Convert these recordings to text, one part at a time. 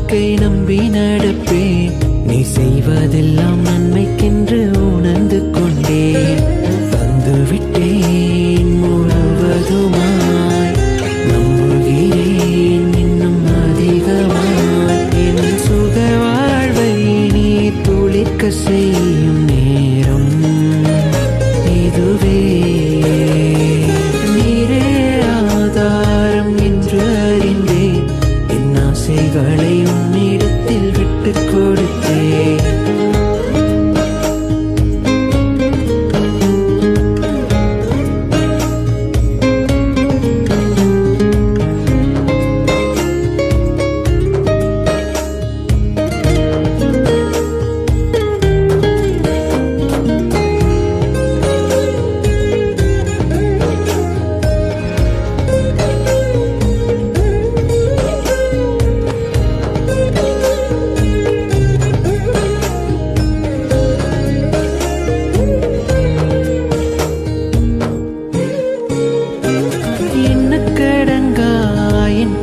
வாழ்க்கை நம்பி நடப்பேன். நீ செய்வதெல்லாம் நன்மைக்கென்று உணர்ந்து கொண்டேன். தந்துவிட்டேன் முழுவதுமாய், நம்புகிறேன் இன்னும் அதிகமாய். என் சுக வாழ்வை நீ துளிர்க்க செய்யும் நேரம் இதுவே. நீரே ஆதாரம் என்று அறிந்தேன். என் ஆசைகளை உன்னிடத்தில் விட்டுக் கொடுத்தேன்.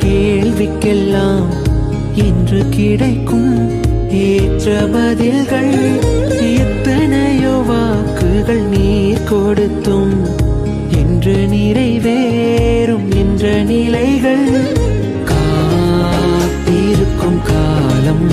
கேள்விக்கெல்லாம் இன்று கிடைக்கும் ஏற்ற பதில்கள். எத்தனையோ வாக்குகள் நீர் கொடுத்தும் என்று நிறைவேறும் என்ற நிலைகள். காத்திருக்கும் காலம்